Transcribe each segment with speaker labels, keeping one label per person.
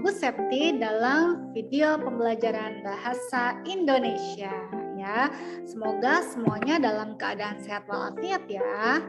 Speaker 1: Bu Septi dalam video pembelajaran bahasa Indonesia ya. Semoga semuanya dalam keadaan sehat walafiat ya.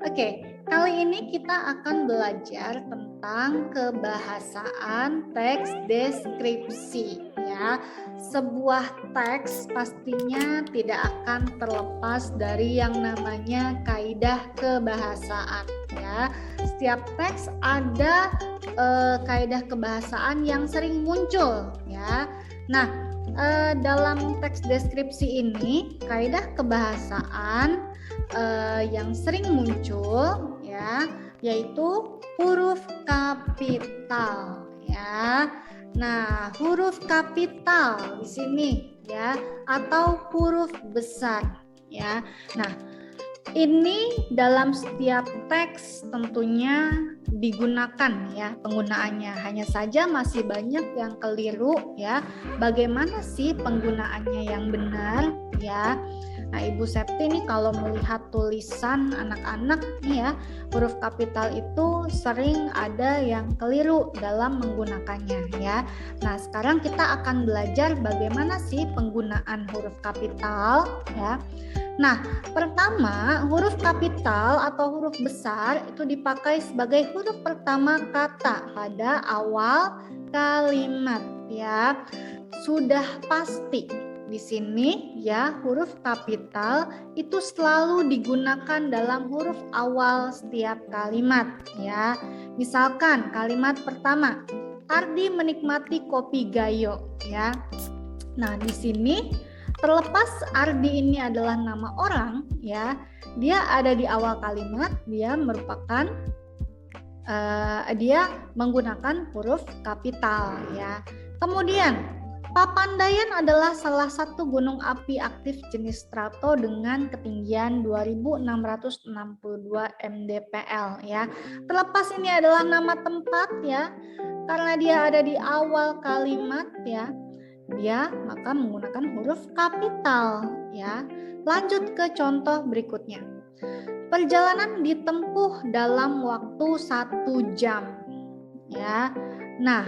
Speaker 1: Oke, kali ini kita akan belajar tentang kebahasaan teks deskripsi ya. Sebuah teks pastinya tidak akan terlepas dari yang namanya kaidah kebahasaan ya. Setiap teks ada kaidah kebahasaan yang sering muncul ya. Nah, dalam teks deskripsi ini kaidah kebahasaan yang sering muncul ya, yaitu huruf kapital ya. Nah, huruf kapital di sini ya, atau huruf besar ya. Nah, ini dalam setiap teks tentunya digunakan ya penggunaannya. Hanya saja masih banyak yang keliru ya. Bagaimana sih penggunaannya yang benar ya? Nah, Ibu Septi nih kalau melihat tulisan anak-anak nih ya, huruf kapital itu sering ada yang keliru dalam menggunakannya ya. Nah, sekarang kita akan belajar bagaimana sih penggunaan huruf kapital ya. Nah, pertama huruf kapital atau huruf besar itu dipakai sebagai huruf pertama kata pada awal kalimat ya. Sudah pasti di sini ya, huruf kapital itu selalu digunakan dalam huruf awal setiap kalimat ya. Misalkan kalimat pertama, Ardi menikmati kopi Gayo ya. Nah, di sini terlepas Ardi ini adalah nama orang ya, dia ada di awal kalimat, dia merupakan dia menggunakan huruf kapital ya. Kemudian Papandayan adalah salah satu gunung api aktif jenis strato dengan ketinggian 2662 mdpl ya. Terlepas ini adalah nama tempat ya, karena dia ada di awal kalimat ya, dia maka menggunakan huruf kapital ya. Lanjut ke contoh berikutnya. Perjalanan ditempuh dalam waktu 1 jam ya. Nah,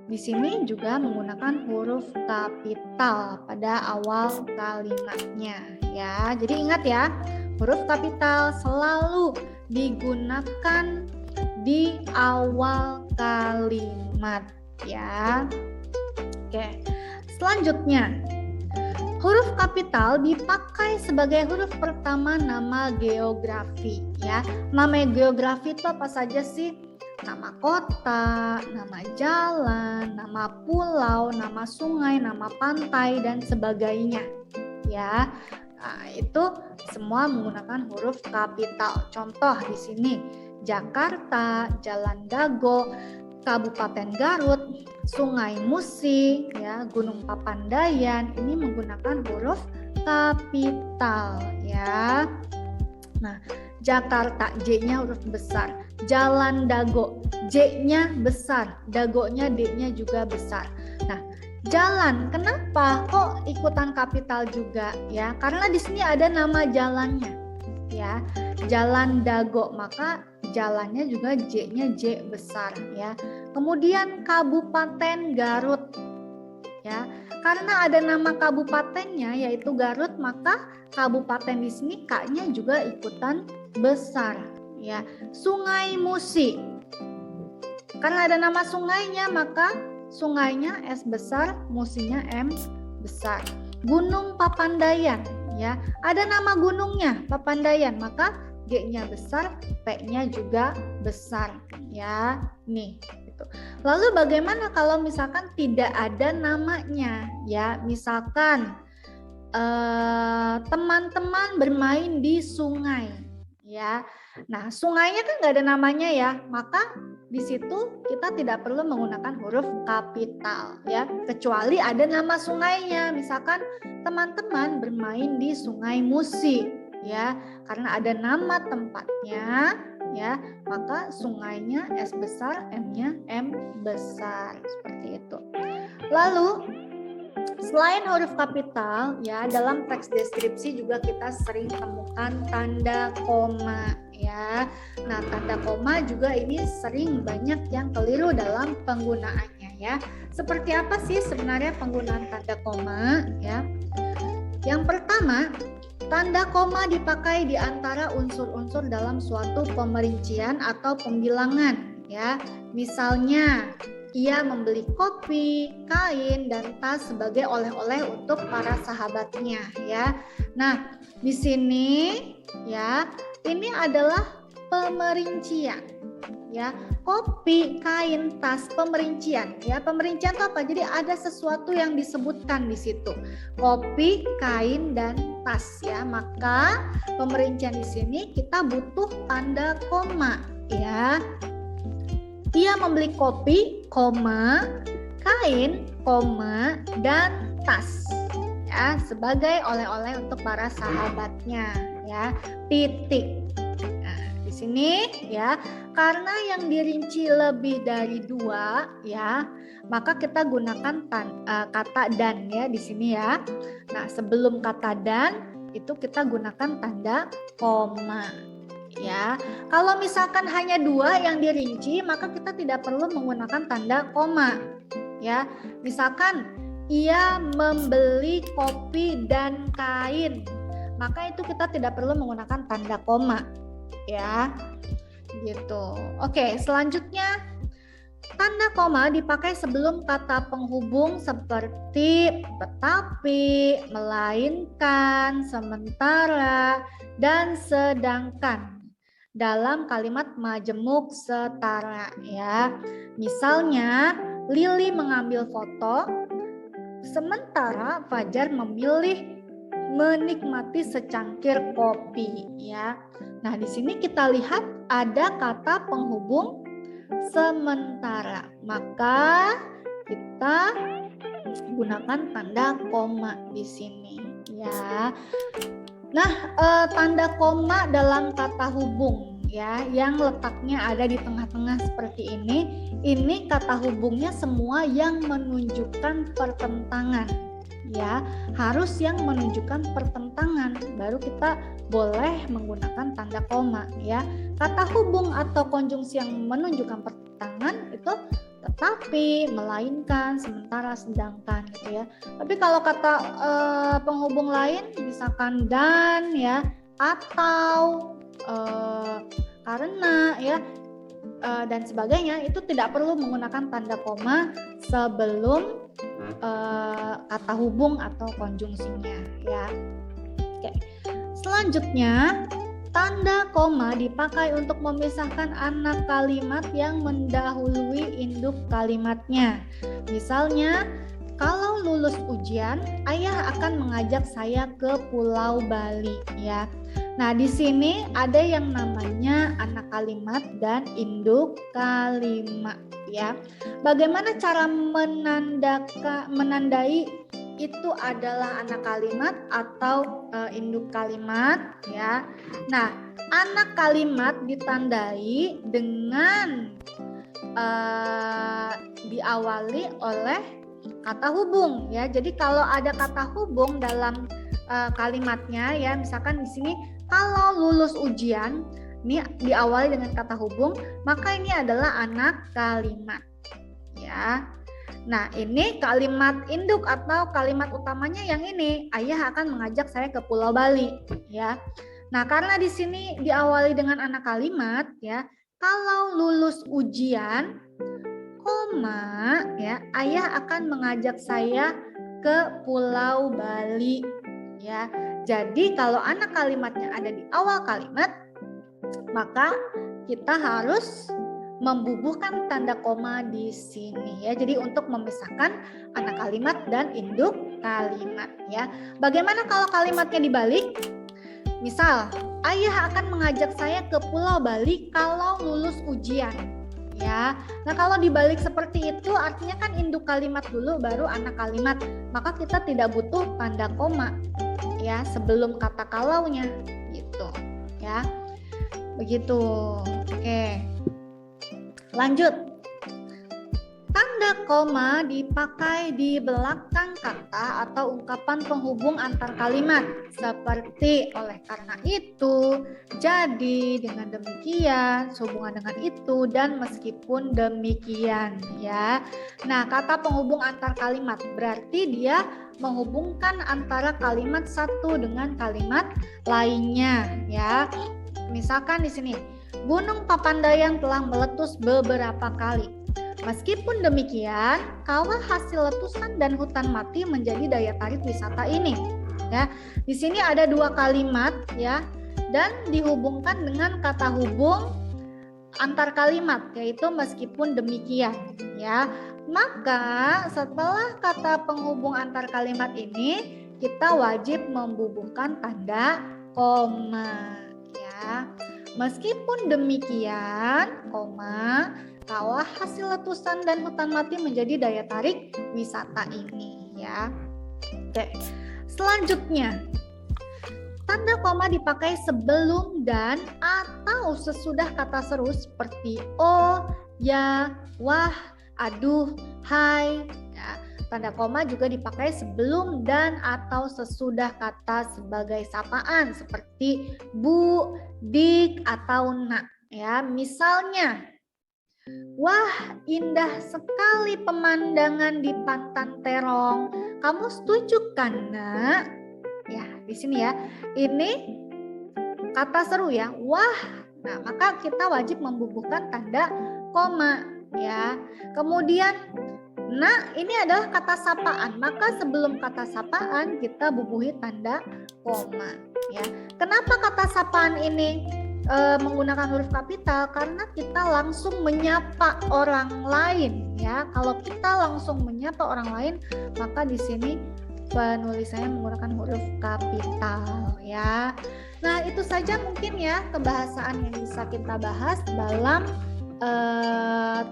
Speaker 1: di sini juga menggunakan huruf kapital pada awal kalimatnya ya. Jadi ingat ya, huruf kapital selalu digunakan di awal kalimat ya. Oke. Selanjutnya, huruf kapital dipakai sebagai huruf pertama nama geografi ya. Nama geografi itu apa saja sih? Nama kota, nama jalan, nama pulau, nama sungai, nama pantai dan sebagainya ya. Nah, itu semua menggunakan huruf kapital. Contoh di sini Jakarta, Jalan Dago, Kabupaten Garut, Sungai Musi, ya, Gunung Papandayan, ini menggunakan huruf kapital ya. Nah, Jakarta, J-nya huruf besar. Jalan Dago, J-nya besar, Dago-nya D-nya juga besar. Nah, jalan, kenapa kok ikutan kapital juga ya? Karena di sini ada nama jalannya ya. Jalan Dago, maka jalannya juga J-nya J besar ya. Kemudian Kabupaten Garut ya. Karena ada nama kabupatennya yaitu Garut, maka kabupaten di sini K-nya juga ikutan besar ya. Sungai Musi, karena ada nama sungainya maka sungainya S besar, musinya M besar. Gunung Papandayan ya, ada nama gunungnya Papandayan, maka G-nya besar, P-nya juga besar ya. Nih gitu. Lalu bagaimana kalau misalkan tidak ada namanya ya, misalkan teman-teman bermain di sungai ya. Nah, sungainya kan nggak ada namanya ya, maka di situ kita tidak perlu menggunakan huruf kapital ya, kecuali ada nama sungainya. Misalkan teman-teman bermain di Sungai Musi ya, karena ada nama tempatnya ya, maka sungainya S besar, M-nya M besar, seperti itu. Lalu selain huruf kapital ya, dalam teks deskripsi juga kita sering temukan tanda koma ya. Nah, tanda koma juga ini sering banyak yang keliru dalam penggunaannya ya. Seperti apa sih sebenarnya penggunaan tanda koma ya? Yang pertama, tanda koma dipakai di antara unsur-unsur dalam suatu pemerincian atau pembilangan ya. Misalnya, ia membeli kopi, kain, dan tas sebagai oleh-oleh untuk para sahabatnya ya. Nah, di sini ya, ini adalah pemerincian ya. Kopi, kain, tas, pemerincian ya. Pemerincian itu apa? Jadi ada sesuatu yang disebutkan di situ. Kopi, kain, dan tas ya. Maka pemerincian di sini kita butuh tanda koma ya. Ia membeli kopi, koma, kain, koma, dan tas ya sebagai oleh-oleh untuk para sahabatnya ya. Titik. Nah, di sini ya, karena yang dirinci lebih dari 2 ya, maka kita gunakan kata dan ya di sini ya. Nah, sebelum kata dan itu kita gunakan tanda koma. Ya, kalau misalkan hanya 2 yang dirinci, maka kita tidak perlu menggunakan tanda koma. Ya, misalkan ia membeli kopi dan kain, maka itu kita tidak perlu menggunakan tanda koma. Ya, gitu. Oke, selanjutnya tanda koma dipakai sebelum kata penghubung seperti tetapi, melainkan, sementara, dan sedangkan dalam kalimat majemuk setara ya. Misalnya, Lili mengambil foto sementara Fajar memilih menikmati secangkir kopi ya. Nah, di sini kita lihat ada kata penghubung sementara. Maka kita gunakan tanda koma di sini ya. Nah, tanda koma dalam kata hubung ya, yang letaknya ada di tengah-tengah seperti ini kata hubungnya semua yang menunjukkan pertentangan ya, harus yang menunjukkan pertentangan baru kita boleh menggunakan tanda koma ya. Kata hubung atau konjungsi yang menunjukkan pertentangan itu tetapi, melainkan, sementara, sedangkan gitu ya. Tapi kalau kata penghubung lain misalkan dan ya, atau karena ya dan sebagainya, itu tidak perlu menggunakan tanda koma sebelum kata hubung atau konjungsinya ya. Oke. Selanjutnya, tanda koma dipakai untuk memisahkan anak kalimat yang mendahului induk kalimatnya. Misalnya, kalau lulus ujian, ayah akan mengajak saya ke Pulau Bali ya. Nah, di sini ada yang namanya anak kalimat dan induk kalimat ya. Bagaimana cara menandai itu adalah anak kalimat atau induk kalimat ya. Nah, anak kalimat ditandai dengan diawali oleh kata hubung ya. Jadi kalau ada kata hubung dalam kalimatnya ya, misalkan di sini kalau lulus ujian, ini diawali dengan kata hubung, maka ini adalah anak kalimat ya. Nah, ini kalimat induk atau kalimat utamanya yang ini, ayah akan mengajak saya ke Pulau Bali ya. Nah, karena di sini diawali dengan anak kalimat ya, kalau lulus ujian, koma ya, ayah akan mengajak saya ke Pulau Bali ya. Jadi kalau anak kalimatnya ada di awal kalimat, maka kita harus membubuhkan tanda koma di sini ya. Jadi untuk memisahkan anak kalimat dan induk kalimat ya. Bagaimana kalau kalimatnya dibalik? Misal, ayah akan mengajak saya ke Pulau Bali kalau lulus ujian ya. Nah, kalau dibalik seperti itu artinya kan induk kalimat dulu baru anak kalimat. Maka kita tidak butuh tanda koma ya sebelum kata kalaunya gitu ya. Begitu. Oke. Lanjut. Tanda Tanda koma dipakai di belakang kata atau ungkapan penghubung antar kalimat seperti oleh karena itu, jadi, dengan demikian, sehubungan dengan itu, dan meskipun demikian ya. Nah, kata penghubung antar kalimat berarti dia menghubungkan antara kalimat satu dengan kalimat lainnya ya. Misalkan di sini, Gunung Papandayan telah meletus beberapa kali. Meskipun demikian, kawah hasil letusan dan hutan mati menjadi daya tarik wisata ini. Ya, di sini ada dua kalimat ya, dan dihubungkan dengan kata hubung antar kalimat, yaitu meskipun demikian. Ya, maka setelah kata penghubung antar kalimat ini, kita wajib membubuhkan tanda koma. Ya, meskipun demikian, koma, kawah hasil letusan dan hutan mati menjadi daya tarik wisata ini ya. Oke. Selanjutnya, tanda koma dipakai sebelum dan atau sesudah kata seru seperti oh, ya, wah, aduh, hai ya. Tanda koma juga dipakai sebelum dan atau sesudah kata sebagai sapaan seperti bu, dik atau nak ya. Misalnya, wah, indah sekali pemandangan di Pantan Terong. Kamu setuju kan, Nak? Ya, di sini ya. Ini kata seru ya. Wah. Nah, maka kita wajib membubuhkan tanda koma ya. Kemudian, Nak, ini adalah kata sapaan. Maka sebelum kata sapaan kita bubuhi tanda koma ya. Kenapa kata sapaan ini menggunakan huruf kapital? Karena kita langsung menyapa orang lain ya. Kalau kita langsung menyapa orang lain, maka di sini penulisannya menggunakan huruf kapital ya. Nah, itu saja mungkin ya kebahasaan yang bisa kita bahas dalam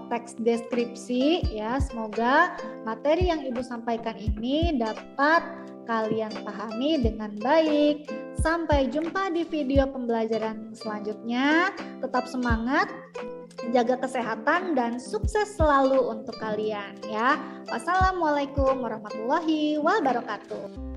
Speaker 1: teks deskripsi ya. Semoga materi yang Ibu sampaikan ini dapat kalian pahami dengan baik. Sampai jumpa di video pembelajaran selanjutnya. Tetap semangat, jaga kesehatan, dan sukses selalu untuk kalian ya. Wassalamualaikum warahmatullahi wabarakatuh.